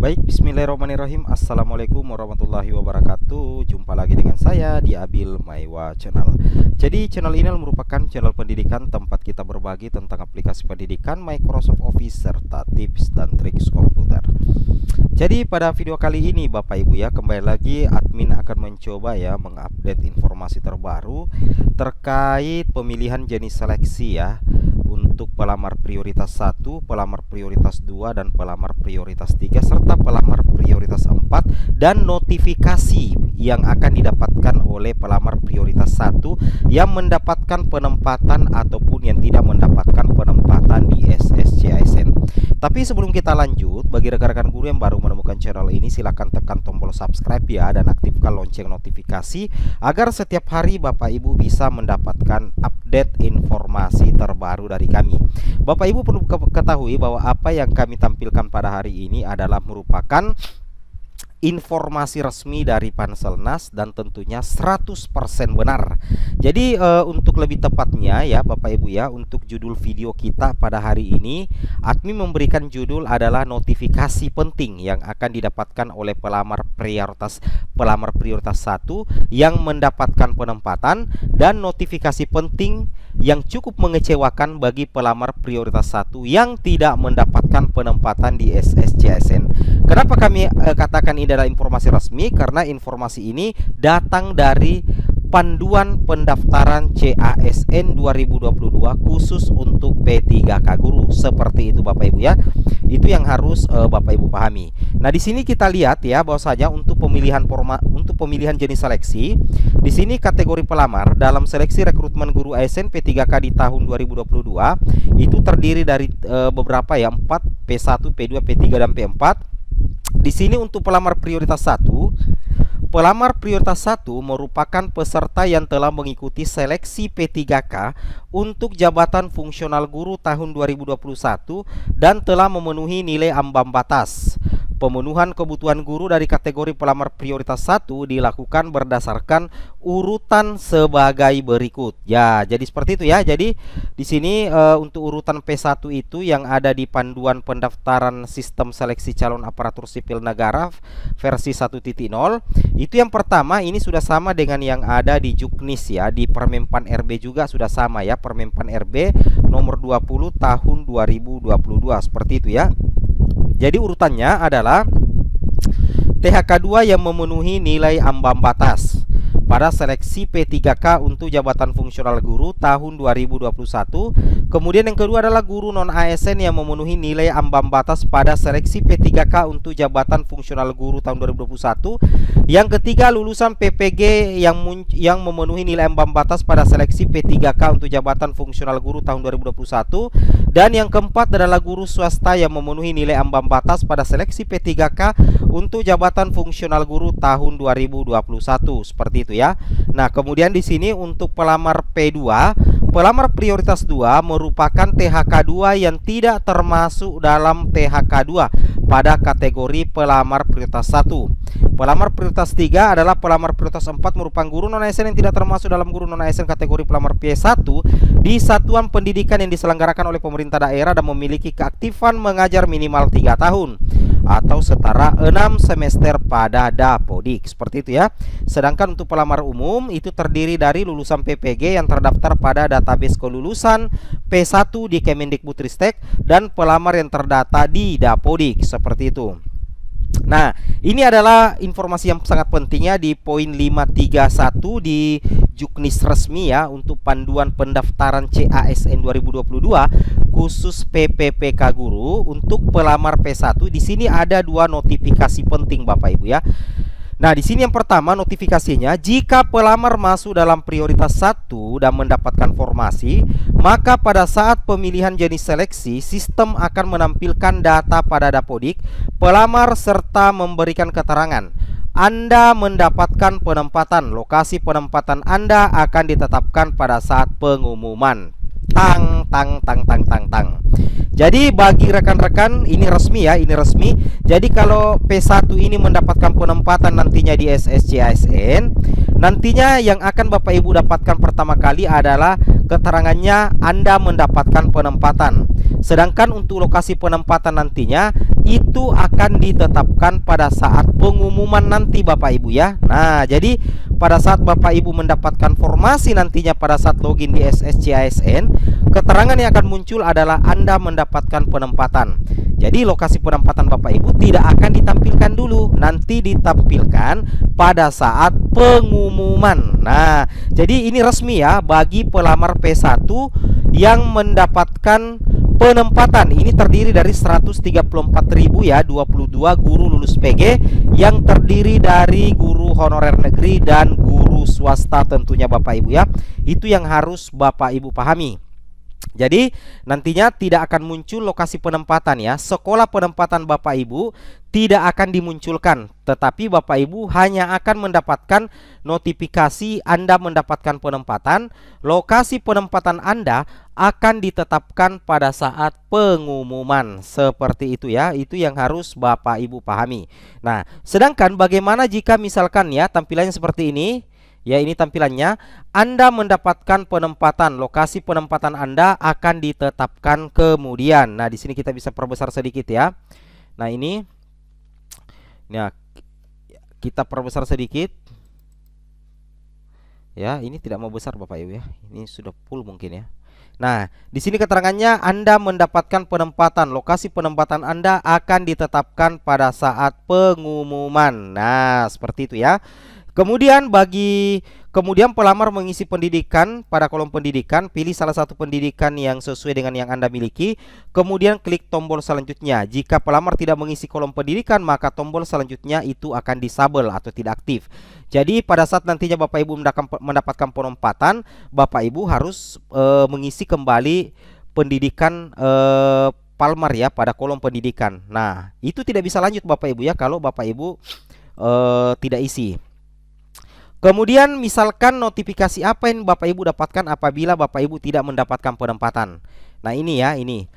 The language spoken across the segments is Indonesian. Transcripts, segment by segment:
Baik, bismillahirrahmanirrahim. Assalamualaikum warahmatullahi wabarakatuh. Jumpa lagi dengan saya di Abil Maiwa Channel. Jadi channel ini merupakan channel pendidikan tempat kita berbagi tentang aplikasi pendidikan Microsoft Office serta tips dan trik komputer. Jadi pada video kali ini Bapak Ibu ya, kembali lagi admin akan mencoba ya mengupdate informasi terbaru terkait pemilihan jenis seleksi ya, untuk pelamar prioritas 1, pelamar prioritas 2, dan pelamar prioritas 3, serta pelamar prioritas 4, dan notifikasi yang akan didapatkan oleh pelamar prioritas 1 yang mendapatkan penempatan ataupun yang tidak mendapatkan penempatan di SSCISN. Tapi sebelum kita lanjut, bagi rekan-rekan guru yang baru menemukan channel ini, silahkan tekan tombol subscribe ya, dan aktifkan lonceng notifikasi agar setiap hari Bapak Ibu bisa mendapatkan update informasi terbaru dari kami. Bapak Ibu perlu ketahui bahwa apa yang kami tampilkan pada hari ini adalah merupakan informasi resmi dari Panselnas dan tentunya 100% benar. Jadi untuk lebih tepatnya ya Bapak Ibu ya, untuk judul video kita pada hari ini, admin memberikan judul adalah notifikasi penting yang akan didapatkan oleh pelamar prioritas 1 yang mendapatkan penempatan, dan notifikasi penting yang cukup mengecewakan bagi pelamar prioritas 1 yang tidak mendapatkan penempatan di SSCISN. Kenapa kami katakan ini adalah informasi resmi? Karena informasi ini datang dari Panduan Pendaftaran CASN 2022 khusus untuk P3K Guru. Seperti itu Bapak Ibu ya. Itu yang harus Bapak Ibu pahami. Nah, di sini kita lihat ya bahwasanya untuk pemilihan jenis seleksi, di sini kategori pelamar dalam seleksi rekrutmen guru ASN P3K di tahun 2022 itu terdiri dari beberapa ya, 4, P1, P2, P3 dan P4. Di sini untuk pelamar prioritas 1, pelamar prioritas 1 merupakan peserta yang telah mengikuti seleksi P3K untuk jabatan fungsional guru tahun 2021 dan telah memenuhi nilai ambang batas. Pemenuhan kebutuhan guru dari kategori pelamar prioritas 1 dilakukan berdasarkan urutan sebagai berikut. Ya, jadi seperti itu ya. Jadi di sini untuk urutan P1 itu yang ada di Panduan Pendaftaran Sistem Seleksi Calon Aparatur Sipil Negara versi 1.0, itu yang pertama ini sudah sama dengan yang ada di Juknis ya, di Permenpan RB juga sudah sama ya, Permenpan RB nomor 20 tahun 2022 seperti itu ya. Jadi urutannya adalah THK2 yang memenuhi nilai ambang batas pada seleksi P3K untuk jabatan fungsional guru tahun 2021. Kemudian yang kedua adalah guru non ASN yang memenuhi nilai ambang batas pada seleksi P3K untuk jabatan fungsional guru tahun 2021. Yang ketiga, lulusan PPG yang memenuhi nilai ambang batas pada seleksi P3K untuk jabatan fungsional guru tahun 2021. Dan yang keempat adalah guru swasta yang memenuhi nilai ambang batas pada seleksi P3K untuk jabatan fungsional guru tahun 2021. Seperti itu ya. Nah, kemudian di sini untuk pelamar P2, pelamar prioritas 2 merupakan THK2 yang tidak termasuk dalam THK2 pada kategori pelamar prioritas 1. Pelamar prioritas 3 adalah pelamar prioritas 4 merupakan guru non-ASN yang tidak termasuk dalam guru non-ASN kategori pelamar P1 di satuan pendidikan yang diselenggarakan oleh pemerintah daerah dan memiliki keaktifan mengajar minimal 3 tahun atau setara 6 semester pada Dapodik. Seperti itu ya. Sedangkan untuk pelamar umum itu terdiri dari lulusan PPG yang terdaftar pada database kelulusan P1 di Kemendikbudristek dan pelamar yang terdata di Dapodik. Seperti itu. Nah, ini adalah informasi yang sangat pentingnya di poin 531 di Juknis resmi ya, untuk Panduan Pendaftaran CASN 2022 khusus PPPK Guru untuk pelamar P1. Di sini ada 2 notifikasi penting Bapak Ibu ya. Nah, di sini yang pertama notifikasinya, jika pelamar masuk dalam prioritas 1 dan mendapatkan formasi, maka pada saat pemilihan jenis seleksi, sistem akan menampilkan data pada Dapodik pelamar serta memberikan keterangan. Anda mendapatkan penempatan, lokasi penempatan Anda akan ditetapkan pada saat pengumuman. Tang tang tang tang tang tang. Jadi bagi rekan-rekan ini resmi ya, ini resmi. Jadi kalau P1 ini mendapatkan penempatan nantinya di SSCISN, nantinya yang akan Bapak Ibu dapatkan pertama kali adalah keterangannya Anda mendapatkan penempatan. Sedangkan untuk lokasi penempatan nantinya itu akan ditetapkan pada saat pengumuman nanti Bapak Ibu ya. Nah, jadi pada saat Bapak Ibu mendapatkan formasi nantinya pada saat login di SSC-ASN, keterangan yang akan muncul adalah Anda mendapatkan penempatan. Jadi lokasi penempatan Bapak Ibu tidak akan ditampilkan dulu, nanti ditampilkan pada saat pengumuman. Nah, jadi ini resmi ya bagi pelamar P1 yang mendapatkan penempatan. Ini terdiri dari 134.000 ya, 22 guru lulus PG yang terdiri dari guru honorer negeri dan guru swasta tentunya Bapak Ibu ya. Itu yang harus Bapak Ibu pahami. Jadi nantinya tidak akan muncul lokasi penempatan ya. Sekolah penempatan Bapak Ibu tidak akan dimunculkan, tetapi Bapak Ibu hanya akan mendapatkan notifikasi Anda mendapatkan penempatan. Lokasi penempatan Anda akan ditetapkan pada saat pengumuman. Seperti itu ya. Itu yang harus Bapak Ibu pahami. Nah, sedangkan bagaimana jika misalkan ya tampilannya seperti ini? Ya, ini tampilannya. Anda mendapatkan penempatan, lokasi penempatan Anda akan ditetapkan kemudian. Nah, di sini kita bisa perbesar sedikit ya. Nah, ini. Nah, kita perbesar sedikit. Ya, ini tidak mau besar Bapak Ibu ya. Ini sudah full mungkin ya. Nah, di sini keterangannya Anda mendapatkan penempatan, lokasi penempatan Anda akan ditetapkan pada saat pengumuman. Nah, seperti itu ya. Kemudian pelamar mengisi pendidikan pada kolom pendidikan, pilih salah satu pendidikan yang sesuai dengan yang Anda miliki, kemudian klik tombol selanjutnya. Jika pelamar tidak mengisi kolom pendidikan, maka tombol selanjutnya itu akan disable atau tidak aktif. Jadi pada saat nantinya Bapak Ibu mendapatkan penempatan, Bapak Ibu harus mengisi kembali pendidikan Palmar ya pada kolom pendidikan. Nah, itu tidak bisa lanjut Bapak Ibu ya kalau Bapak Ibu tidak isi. Kemudian misalkan notifikasi apa yang Bapak Ibu dapatkan apabila Bapak Ibu tidak mendapatkan penempatan. Nah, ini ya, ini.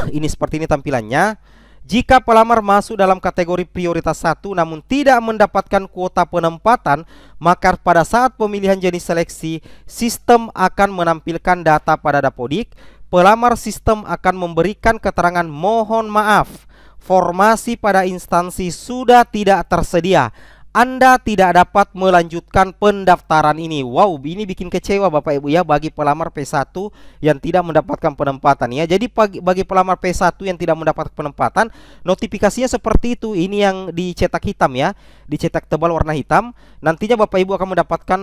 Ini seperti ini tampilannya. Jika pelamar masuk dalam kategori prioritas 1 namun tidak mendapatkan kuota penempatan, maka pada saat pemilihan jenis seleksi, sistem akan menampilkan data pada Dapodik. Pelamar sistem akan memberikan keterangan mohon maaf, formasi pada instansi sudah tidak tersedia. Anda tidak dapat melanjutkan pendaftaran ini. Wow, ini bikin kecewa Bapak Ibu ya bagi pelamar P1 yang tidak mendapatkan penempatan ya. Jadi bagi pelamar P1 yang tidak mendapatkan penempatan, notifikasinya seperti itu. Ini yang dicetak hitam ya, dicetak tebal warna hitam. Nantinya Bapak Ibu akan mendapatkan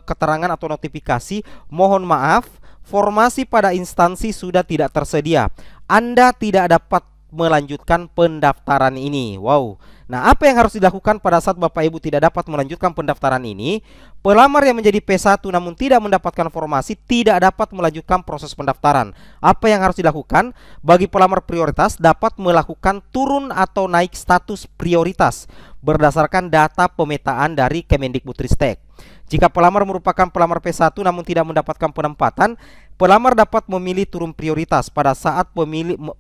keterangan atau notifikasi mohon maaf, formasi pada instansi sudah tidak tersedia. Anda tidak dapat melanjutkan pendaftaran ini. Wow. Nah, apa yang harus dilakukan pada saat Bapak Ibu tidak dapat melanjutkan pendaftaran ini? Pelamar yang menjadi P1 namun tidak mendapatkan formasi tidak dapat melanjutkan proses pendaftaran. Apa yang harus dilakukan? Bagi pelamar prioritas dapat melakukan turun atau naik status prioritas berdasarkan data pemetaan dari Kemendikbudristek. Jika pelamar merupakan pelamar P1 namun tidak mendapatkan penempatan, pelamar dapat memilih turun prioritas. Pada saat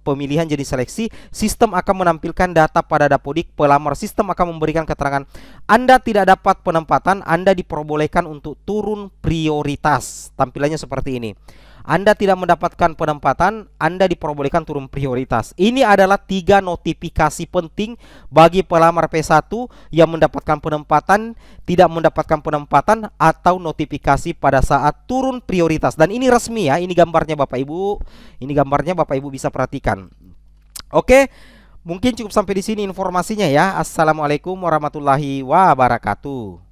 pemilihan jenis seleksi, sistem akan menampilkan data pada Dapodik. Pelamar sistem akan memberikan keterangan Anda tidak dapat penempatan, Anda diperbolehkan untuk turun prioritas. Tampilannya seperti ini. Anda tidak mendapatkan penempatan, Anda diperbolehkan turun prioritas. Ini adalah 3 notifikasi penting bagi pelamar P1 yang mendapatkan penempatan, tidak mendapatkan penempatan, atau notifikasi pada saat turun prioritas. Dan ini resmi ya, ini gambarnya Bapak Ibu. Ini gambarnya Bapak Ibu bisa perhatikan. Oke, mungkin cukup sampai di sini informasinya ya. Assalamualaikum warahmatullahi wabarakatuh.